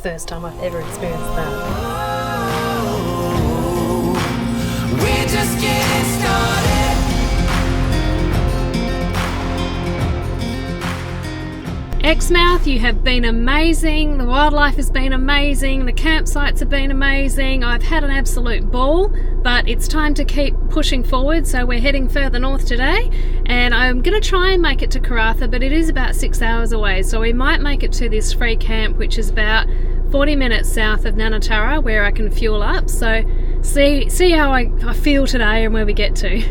first time I've ever experienced that. We're just getting started. Exmouth, you have been amazing. The wildlife has been amazing. The campsites have been amazing. I've had an absolute ball, but it's time to keep pushing forward. So we're heading further north today, and I'm going to try and make it to Karratha, but it is about 6 hours away. So we might make it to this free camp, which is about 40 minutes south of Nanatara, where I can fuel up. So see how I feel today and where we get to.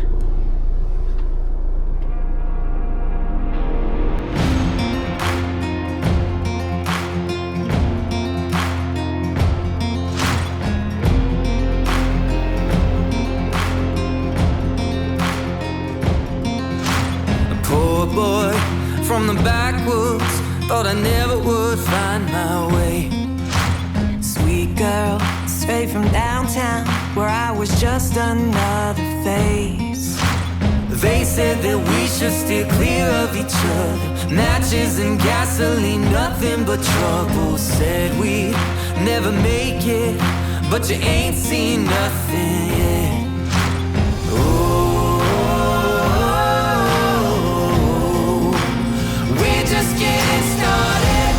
From the backwoods, thought I never would find my way. Sweet girl, straight from downtown, where I was just another face. They said that we should steer clear of each other. Matches and gasoline, nothing but trouble. Said we'd never make it, but you ain't seen nothing yet. Just getting started.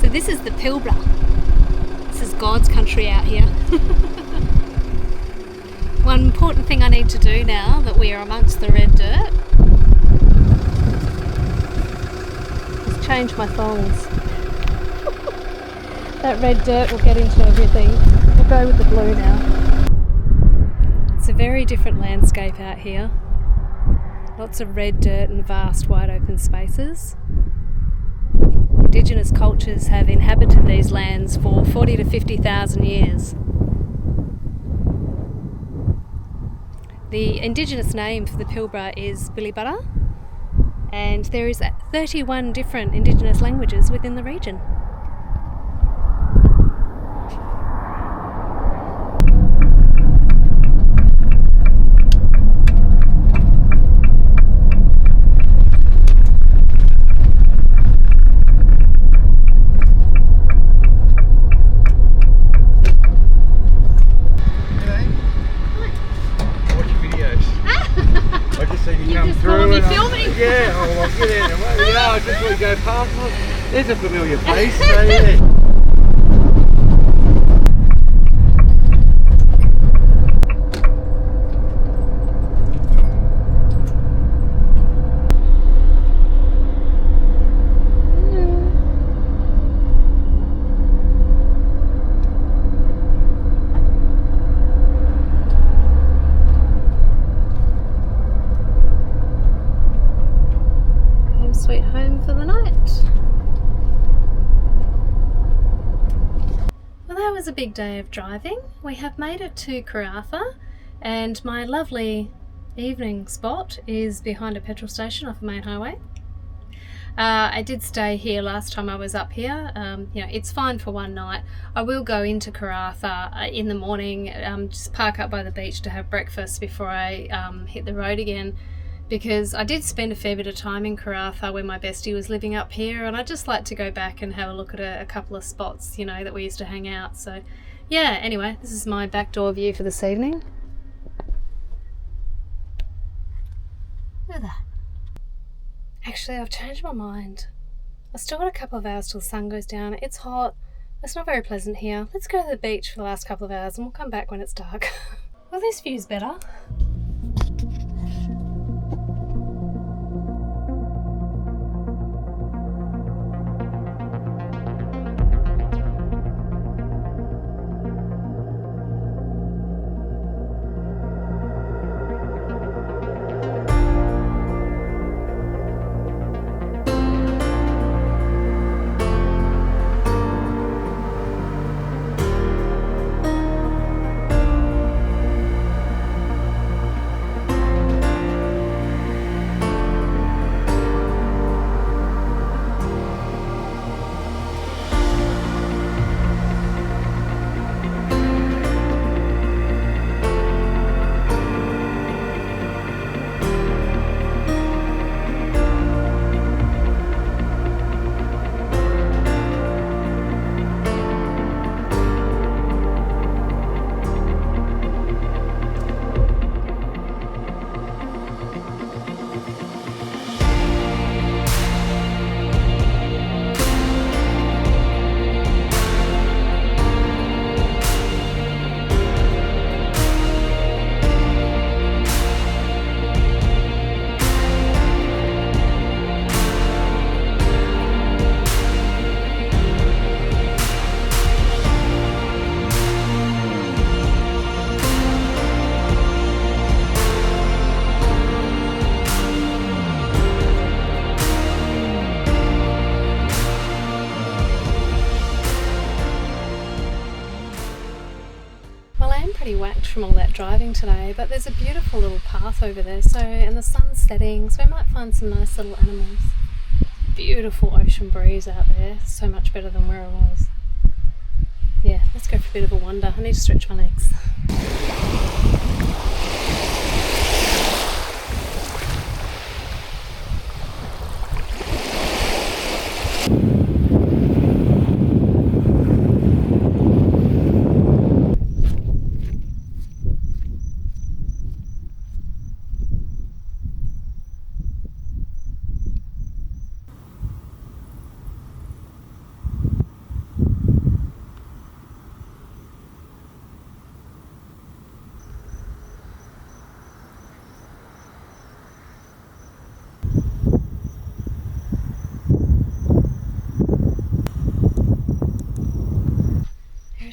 So this is the Pilbara. This is God's country out here. One important thing I need to do now that we are amongst the red dirt is change my thongs. That red dirt will get into everything. We'll go with the blue now. It's a very different landscape out here. Lots of red dirt and vast wide open spaces. Indigenous cultures have inhabited these lands for 40 to 50,000 years. The Indigenous name for the Pilbara is Pilbara, and there is 31 different Indigenous languages within the region. Yeah, I'll get in and wait. Yeah, I just want to go past. Look, there's a familiar face. So yeah. Sweet home for the night. Well, that was a big day of driving. We have made it to Karratha, and my lovely evening spot is behind a petrol station off the main highway. I did stay here last time I was up here. It's fine for one night. I will go into Karratha in the morning, just park up by the beach to have breakfast before I hit the road again, because I did spend a fair bit of time in Karratha when my bestie was living up here, and I'd just like to go back and have a look at a couple of spots, that we used to hang out. So yeah, anyway, this is my back door view for this evening. Look at that. Actually, I've changed my mind. I've still got a couple of hours till the sun goes down. It's hot. It's not very pleasant here. Let's go to the beach for the last couple of hours and we'll come back when it's dark. Well, this view's better. am pretty whacked from all that driving today, but there's a beautiful little path over there, so, and the sun's setting, so we might find some nice little animals. Beautiful ocean breeze out there, so much better than where I was. Yeah, let's go for a bit of a wander. I need to stretch my legs.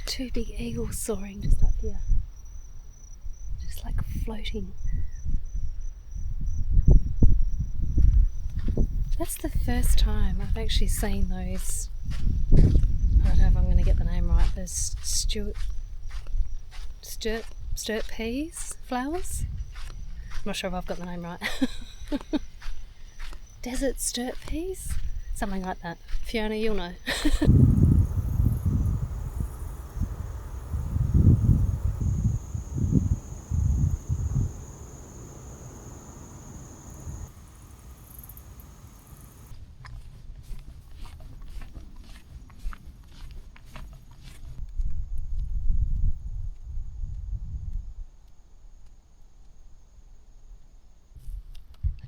Two big eagles soaring just up here, just like floating. That's the first time I've actually seen those, I don't know if I'm going to get the name right, those sturt peas flowers. I'm not sure if I've got the name right. Desert sturt peas? Something like that. Fiona, you'll know.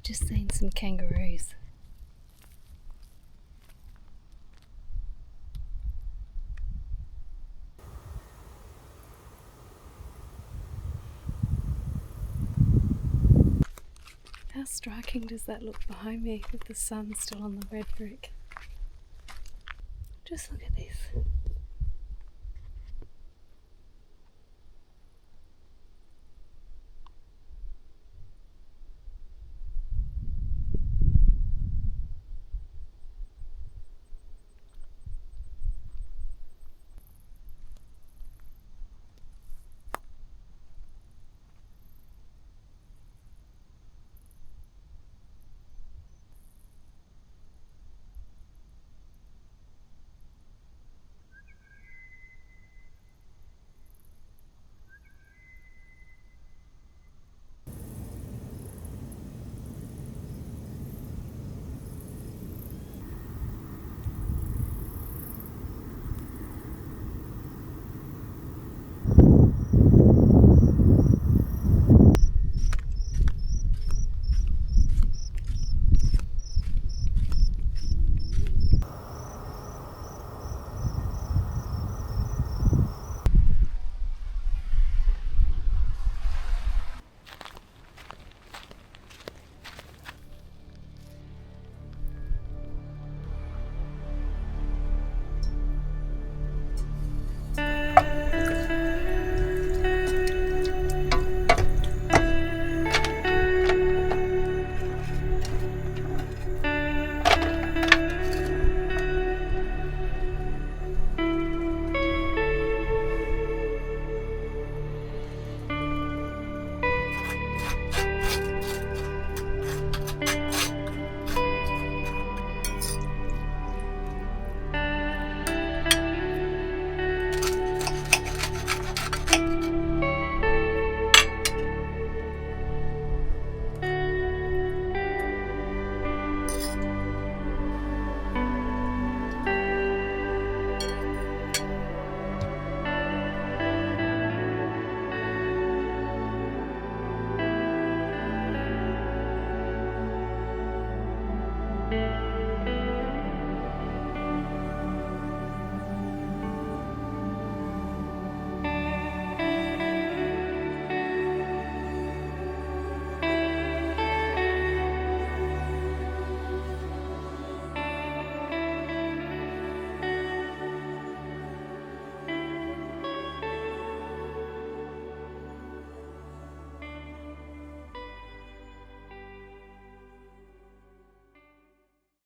Just seen some kangaroos. How striking does that look behind me with the sun still on the red brick? Just look at this.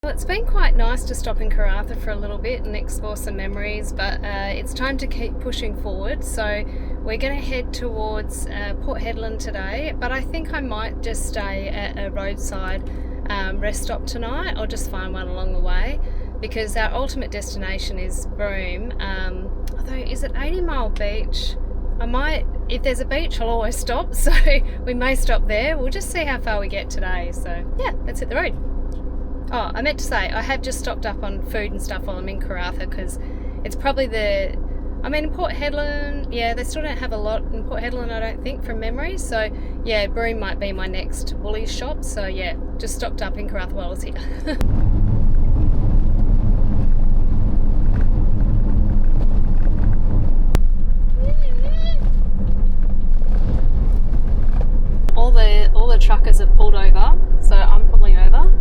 Well, it's been quite nice to stop in Karratha for a little bit and explore some memories, but it's time to keep pushing forward. So We're going to head towards Port Hedland today, but I think I might just stay at a roadside rest stop tonight. I'll just find one along the way, because our ultimate destination is Broome. Although, is it 80 Mile Beach? I might, if there's a beach, I'll always stop, so we may stop there. We'll just see how far we get today. So yeah, let's hit the road. Oh, I meant to say, I have just stocked up on food and stuff while I'm in Karratha, because it's probably in Port Hedland, yeah, they still don't have a lot in Port Hedland, I don't think, from memory. So yeah, Broome might be my next Woolies shop. So yeah, just stocked up in Karratha while I was here. All the truckers have pulled over, so I'm pulling over.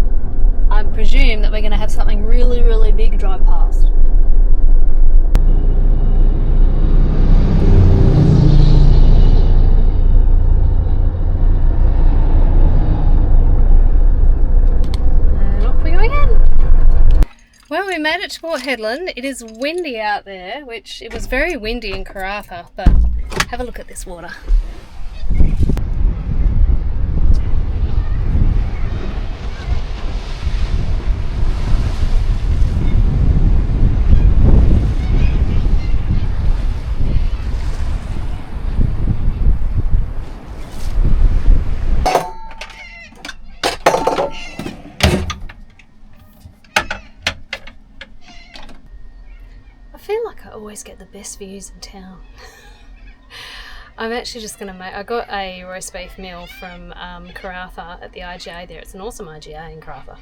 I presume that we're going to have something really, really big drive past. And off we go again. Well, we made it to Port Hedland. It is windy out there, which it was very windy in Karratha, but have a look at this water. I feel like I always get the best views in town. I'm actually just going to I got a roast beef meal from Karratha at the IGA there. It's an awesome IGA in Karratha.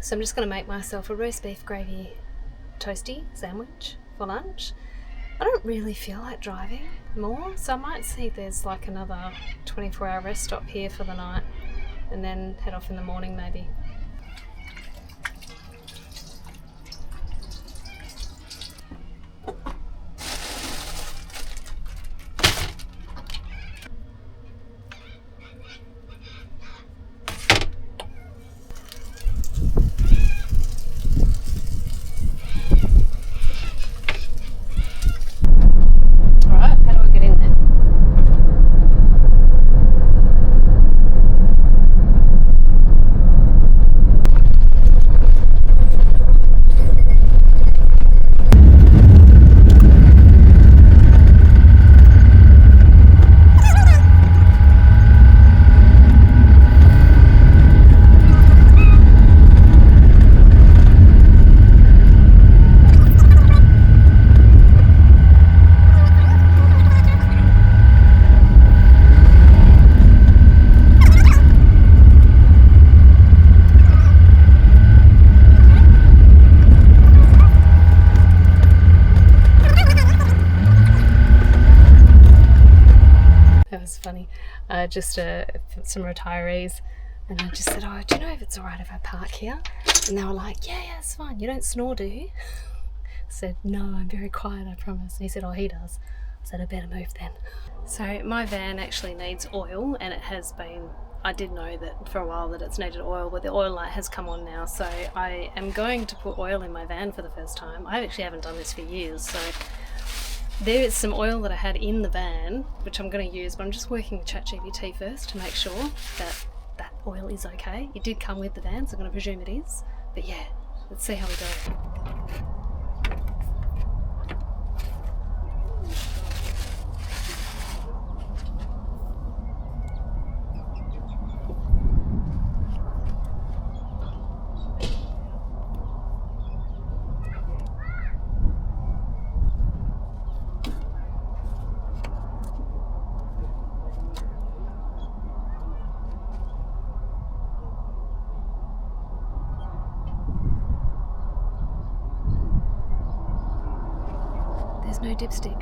So I'm just going to make myself a roast beef gravy toasty sandwich for lunch. I don't really feel like driving more, so I might see if there's like another 24-hour rest stop here for the night and then head off in the morning maybe. Funny, just some retirees, and I just said, oh, do you know if it's alright if I park here? And they were like, yeah, it's fine, you don't snore, do you? I said, no, I'm very quiet, I promise. And he said, oh, he does. I said, I better move then. So my van actually needs oil, and it has been, I did know that for a while that it's needed oil, but the oil light has come on now, so I am going to put oil in my van for the first time. I actually haven't done this for years, so there is some oil that I had in the van, which I'm going to use, but I'm just working with ChatGPT first to make sure that that oil is okay. It did come with the van, so I'm going to presume it is. But yeah, let's see how we go. There's no dipstick.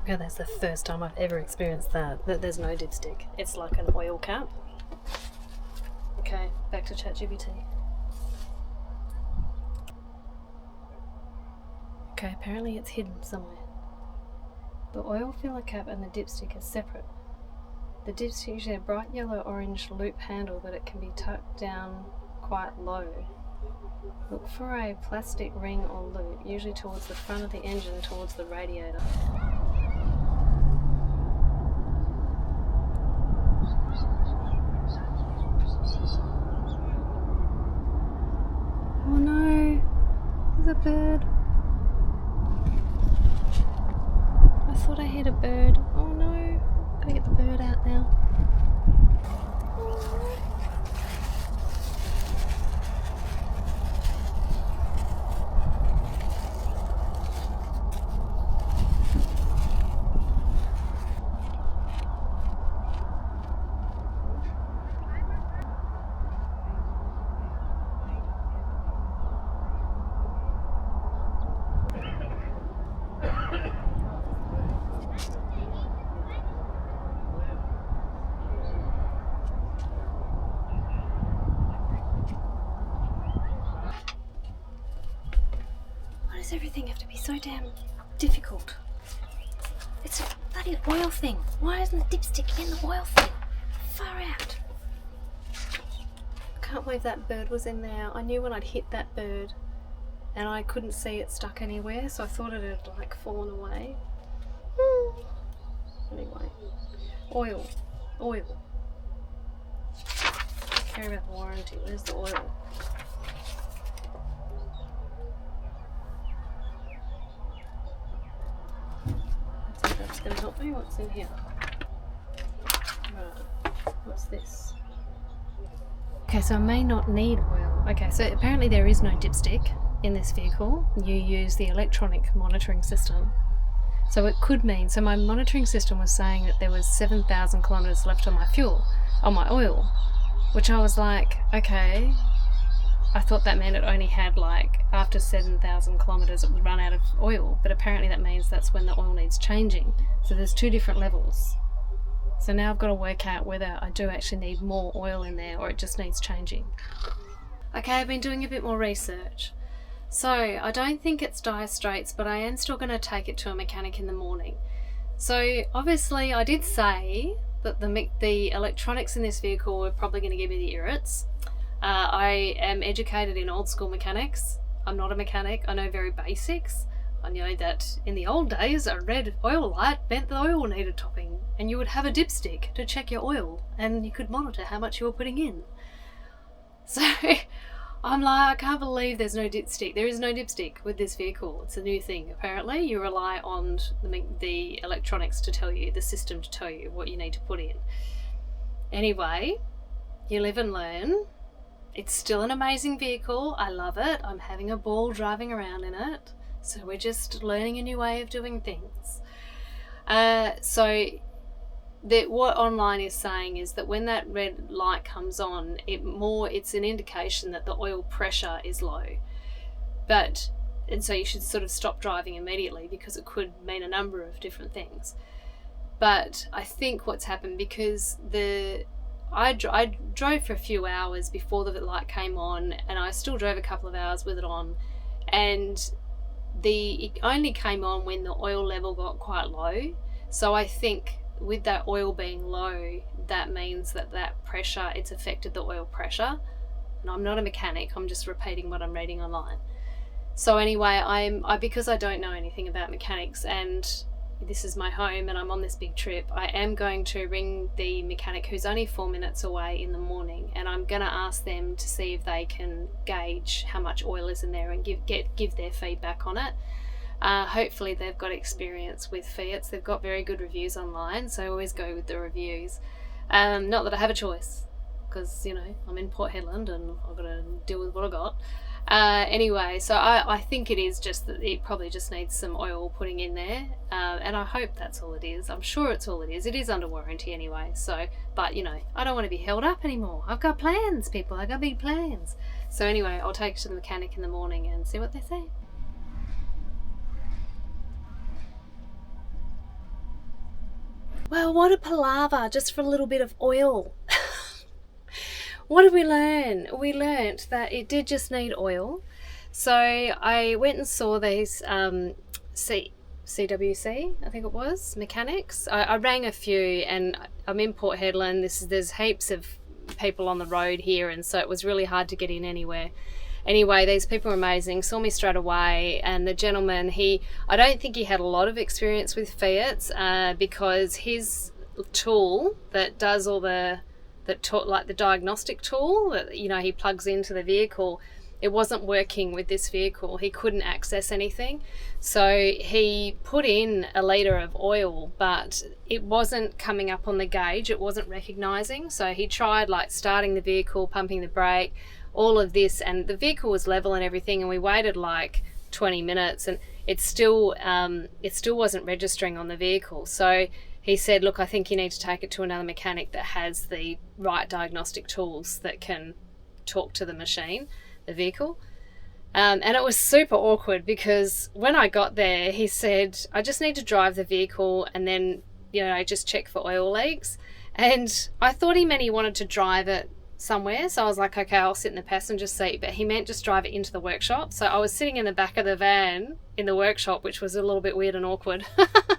Yeah, that's the first time I've ever experienced that there's no dipstick. It's like an oil cap. Okay, back to ChatGPT. Okay, apparently it's hidden somewhere. The oil filler cap and the dipstick are separate. The dipstick usually has a bright yellow-orange loop handle, but it can be tucked down quite low. Look for a plastic ring or loop, usually towards the front of the engine, towards the radiator. Oh no, there's a bird. I thought I hit a bird. Oh no, gotta get the bird out now. Why does everything have to be so damn difficult? It's a bloody oil thing. Why isn't the dipstick in the oil thing? Far out. I can't believe that bird was in there. I knew when I'd hit that bird and I couldn't see it stuck anywhere, so I thought it had like fallen away. Anyway, oil. Care about the warranty. Where's the oil? I think that's going to help me. What's in here? Right. What's this? Okay, so I may not need oil. Okay, so apparently there is no dipstick in this vehicle. You use the electronic monitoring system. So it could mean, so my monitoring system was saying that there was 7,000 kilometres left on my fuel, on my oil, which I was like, okay, I thought that meant it only had like, after 7,000 kilometres it would run out of oil, but apparently that means that's when the oil needs changing. So there's two different levels. So now I've got to work out whether I do actually need more oil in there or it just needs changing. Okay, I've been doing a bit more research. So I don't think it's dire straits, but I am still going to take it to a mechanic in the morning. So obviously I did say that the electronics in this vehicle were probably going to give me the irrits. I am educated in old school mechanics. I'm not a mechanic. I know very basics. I know that in the old days a red oil light meant the oil needed topping, and you would have a dipstick to check your oil and you could monitor how much you were putting in. So I'm like, I can't believe there's no dipstick. There is no dipstick with this vehicle. It's a new thing. Apparently you rely on the electronics to tell you, the system to tell you what you need to put in. Anyway, you live and learn. It's still an amazing vehicle. I love it. I'm having a ball driving around in it. So we're just learning a new way of doing things. What online is saying is that when that red light comes on, it's an indication that the oil pressure is low. And so you should sort of stop driving immediately because it could mean a number of different things. But I think what's happened, because I drove for a few hours before the light came on, and I still drove a couple of hours with it on, and it only came on when the oil level got quite low. So I think with that oil being low, that means that pressure, it's affected the oil pressure. And I'm not a mechanic, I'm just repeating what I'm reading online. So anyway, because I don't know anything about mechanics, and this is my home and I'm on this big trip, I am going to ring the mechanic who's only 4 minutes away in the morning, and I'm going to ask them to see if they can gauge how much oil is in there and give their feedback on it. Hopefully they've got experience with Fiats. They've got very good reviews online, so I always go with the reviews. Not that I have a choice, because, you know, I'm in Port Hedland and I've got to deal with what I got. Anyway, so I think it is just that it probably just needs some oil putting in there, and I hope that's all it is. I'm sure it's all it is. It is under warranty anyway, so, but you know, I don't want to be held up anymore. I've got plans, people. I've got big plans. So anyway, I'll take it to the mechanic in the morning and see what they say. Well, what a palaver just for a little bit of oil. What did we learn? We learnt that it did just need oil. So I went and saw these CWC, I think it was, mechanics. I rang a few, and I'm in Port Hedland. There's heaps of people on the road here, and so it was really hard to get in anywhere. Anyway, these people were amazing, saw me straight away, and the gentleman, I don't think he had a lot of experience with Fiats, because his tool that does all like the diagnostic tool that, you know, he plugs into the vehicle, it wasn't working with this vehicle. He couldn't access anything. So he put in a litre of oil, but it wasn't coming up on the gauge. It wasn't recognising. So he tried like starting the vehicle, pumping the brake, all of this, and the vehicle was level and everything, and we waited like 20 minutes and it still wasn't registering on the vehicle. So he said, look, I think you need to take it to another mechanic that has the right diagnostic tools that can talk to the machine, the vehicle. And it was super awkward because when I got there, he said, I just need to drive the vehicle and then, you know, just check for oil leaks. And I thought he meant he wanted to drive it somewhere. So I was like, okay, I'll sit in the passenger seat. But he meant just drive it into the workshop. So I was sitting in the back of the van in the workshop, which was a little bit weird and awkward.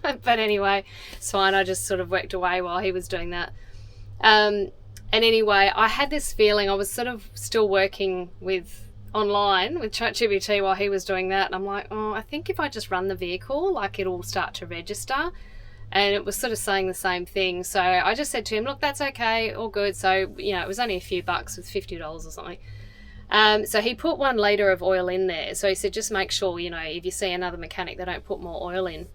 But anyway, it's fine. I just sort of worked away while he was doing that. And anyway, I had this feeling, I was sort of still working online with ChatGPT while he was doing that, and I'm like, oh, I think if I just run the vehicle, like it'll start to register. And it was sort of saying the same thing. So I just said to him, look, that's okay, all good. So, you know, it was only a few bucks, with $50 or something. So he put 1 litre of oil in there. So he said, just make sure, you know, if you see another mechanic, they don't put more oil in.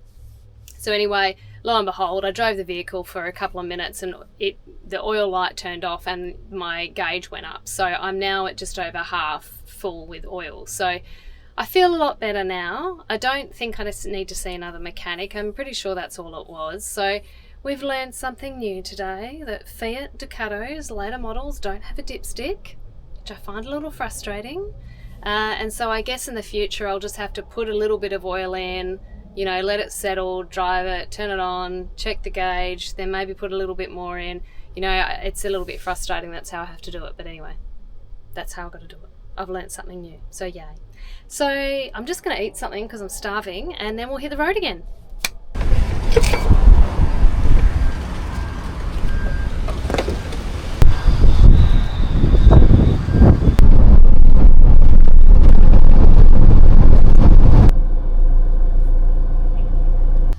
So anyway, lo and behold, I drove the vehicle for a couple of minutes and the oil light turned off and my gauge went up. So I'm now at just over half full with oil. So I feel a lot better now. I don't think I just need to see another mechanic. I'm pretty sure that's all it was. So we've learned something new today, that Fiat Ducatos later models don't have a dipstick, which I find a little frustrating. And so I guess in the future I'll just have to put a little bit of oil in, you know, let it settle, drive it, turn it on, check the gauge, then maybe put a little bit more in. You know, it's a little bit frustrating. That's how I have to do it. But anyway, that's how I've got to do it. I've learnt something new. So yay. So I'm just going to eat something because I'm starving, and then we'll hit the road again.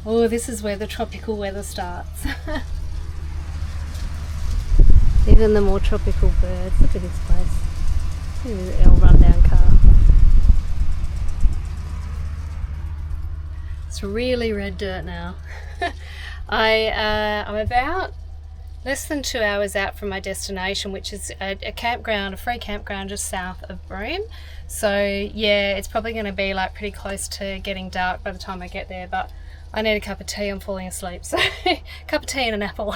Oh, this is where the tropical weather starts. Even the more tropical birds. Look at this place. Look at this old rundown car. It's really red dirt now. I'm about less than 2 hours out from my destination, which is a campground, a free campground just south of Broome. So yeah, it's probably going to be like pretty close to getting dark by the time I get there, but I need a cup of tea, I'm falling asleep. So cup of tea and an apple.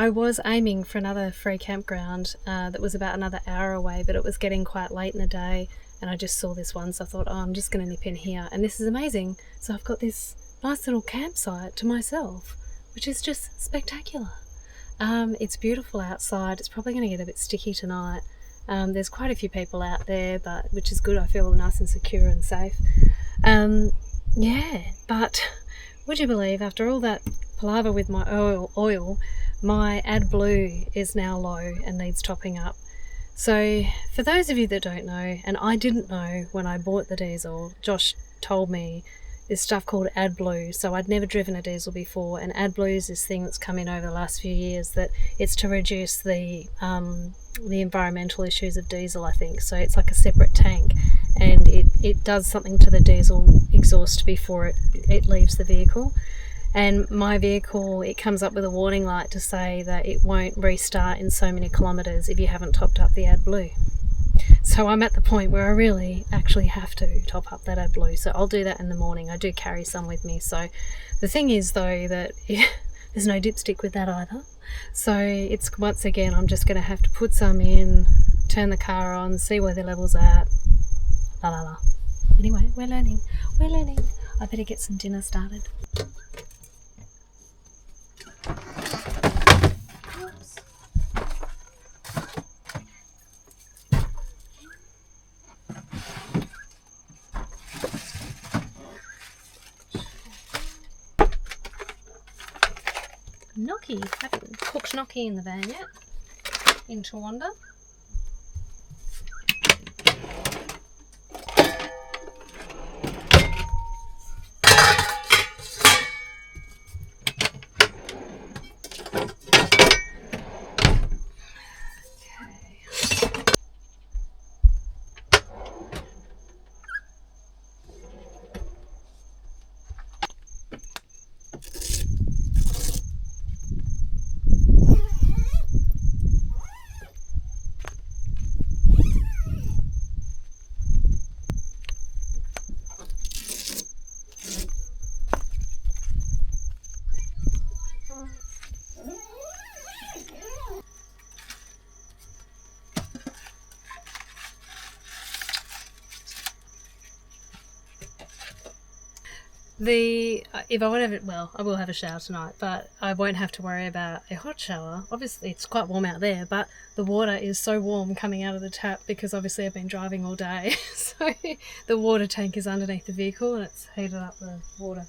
I was aiming for another free campground that was about another hour away, but it was getting quite late in the day, and I just saw this one, so I thought, oh, I'm just going to nip in here. And this is amazing. So I've got this nice little campsite to myself, which is just spectacular. It's beautiful outside. It's probably going to get a bit sticky tonight. There's quite a few people out there, but which is good. I feel nice and secure and safe. Yeah, but would you believe, after all that palaver with my oil, my AdBlue is now low and needs topping up. So for those of you that don't know, and I didn't know when I bought the diesel, Josh told me this stuff called AdBlue. So I'd never driven a diesel before, and AdBlue is this thing that's come in over the last few years that it's to reduce the environmental issues of diesel, I think. So it's like a separate tank, and it does something to the diesel exhaust before it leaves the vehicle. And my vehicle, it comes up with a warning light to say that it won't restart in so many kilometres if you haven't topped up the AdBlue. So I'm at the point where I really actually have to top up that AdBlue. So I'll do that in the morning. I do carry some with me. So the thing is though that there's no dipstick with that either. So it's, once again, I'm just going to have to put some in, turn the car on, see where the level's at. La la la. Anyway, we're learning. I better get some dinner started. Oops. Gnocchi. Haven't cooked gnocchi in the van yet. In Toowoomba. If I want to, well, I will have a shower tonight, but I won't have to worry about a hot shower. Obviously, it's quite warm out there, but the water is so warm coming out of the tap because obviously I've been driving all day. So the water tank is underneath the vehicle and it's heated up the water.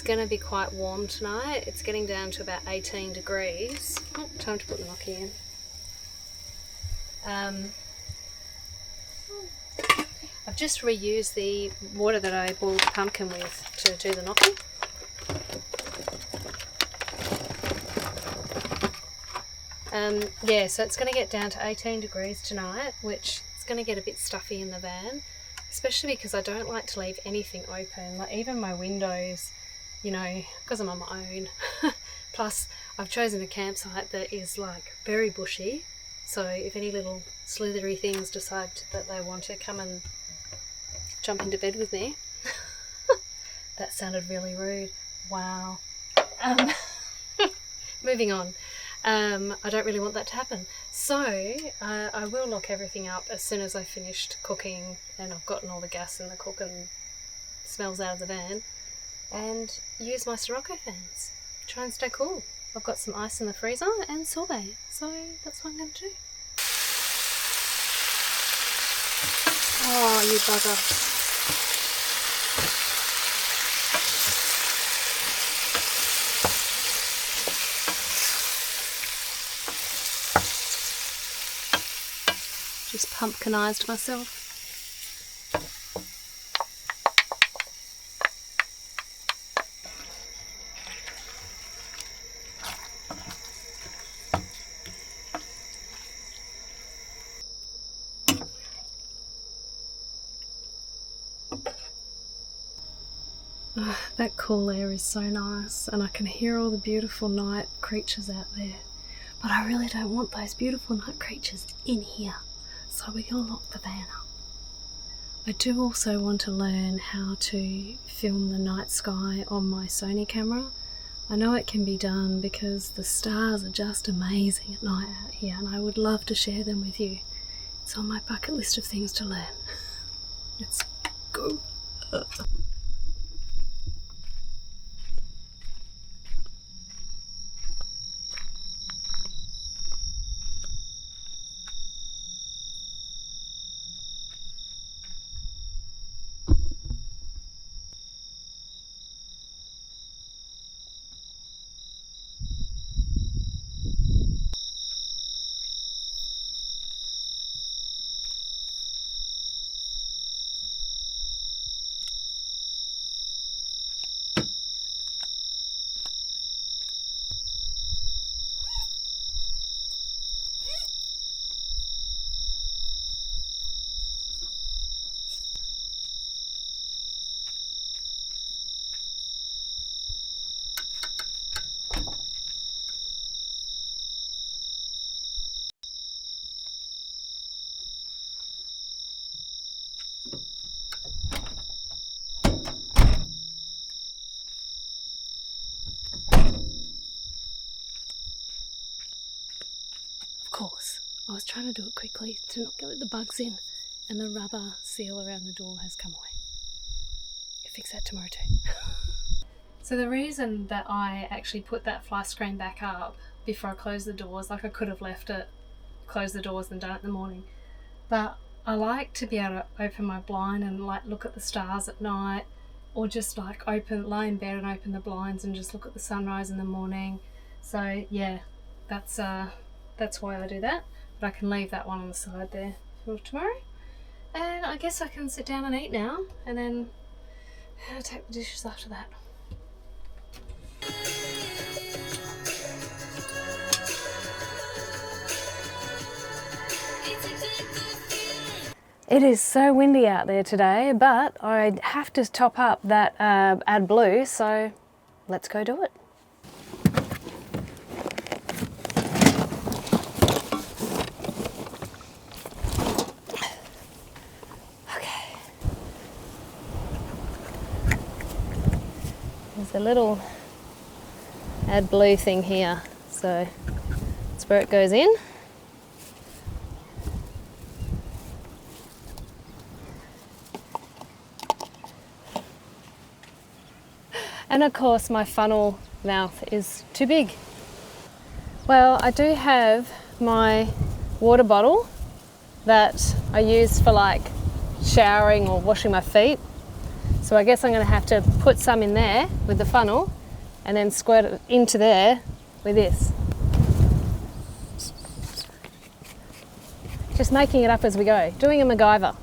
Going to be quite warm tonight. It's getting down to about 18 degrees. Oh, time to put the gnocchi in. I've just reused the water that I boiled the pumpkin with to do the gnocchi. Yeah, so it's going to get down to 18 degrees tonight, which is going to get a bit stuffy in the van, especially because I don't like to leave anything open, like even my windows. You know, because I'm on my own. Plus, I've chosen a campsite that is like very bushy. So if any little slithery things decide that they want to come and jump into bed with me. That sounded really rude. Wow. Moving on. I don't really want that to happen. So I will lock everything up as soon as I've finished cooking and I've gotten all the gas in the cook and smells out of the van. And use my Sirocco fans. Try and stay cool. I've got some ice in the freezer and sorbet, so that's what I'm going to do. Oh, you bugger. Just pumpkinized myself. That cool air is so nice, and I can hear all the beautiful night creatures out there. But I really don't want those beautiful night creatures in here, so we're going to lock the van up. I do also want to learn how to film the night sky on my Sony camera. I know it can be done because the stars are just amazing at night out here, and I would love to share them with you. It's on my bucket list of things to learn. Let's go. Course, I was trying to do it quickly to not get the bugs in, and the rubber seal around the door has come away. I'll fix that tomorrow too. So the reason that I actually put that fly screen back up before I closed the doors, like I could have left it, closed the doors and done it in the morning, but I like to be able to open my blind and like look at the stars at night, or just like lie in bed and open the blinds and just look at the sunrise in the morning. So yeah, that's why I do that, but I can leave that one on the side there for tomorrow. And I guess I can sit down and eat now, and then I'll take the dishes after that. It is so windy out there today, but I have to top up that AdBlue, so let's go do it. There's a little AdBlue thing here, so that's where it goes in. And of course my funnel mouth is too big. Well, I do have my water bottle that I use for like showering or washing my feet. So I guess I'm going to have to put some in there with the funnel and then squirt it into there with this. Just making it up as we go, doing a MacGyver.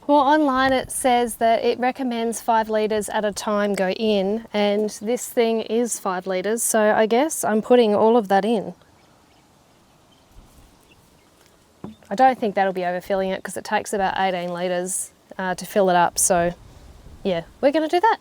Well, online it says that it recommends 5 litres at a time go in, and this thing is 5 litres, so I guess I'm putting all of that in. I don't think that'll be overfilling it because it takes about 18 litres to fill it up, so yeah, we're going to do that.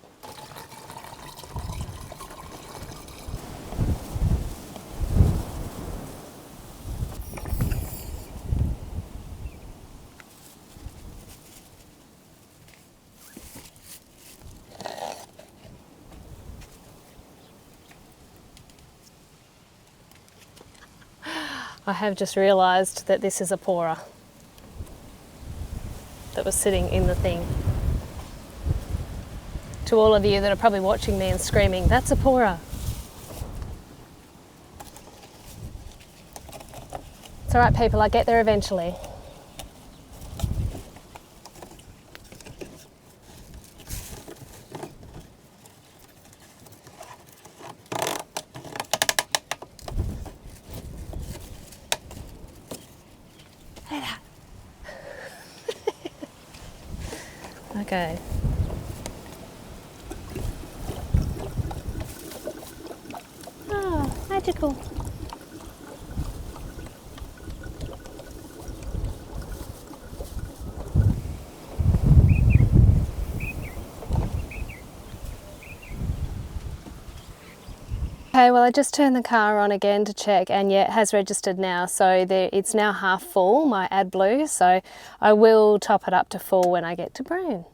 I have just realised that this is a pourer that was sitting in the thing. To all of you that are probably watching me and screaming, that's a pourer. It's all right, people, I get there eventually. Okay. Oh, magical. Okay, well I just turned the car on again to check, and yeah, it has registered now, so it's now half full, my AdBlue, so I will top it up to full when I get to Broome.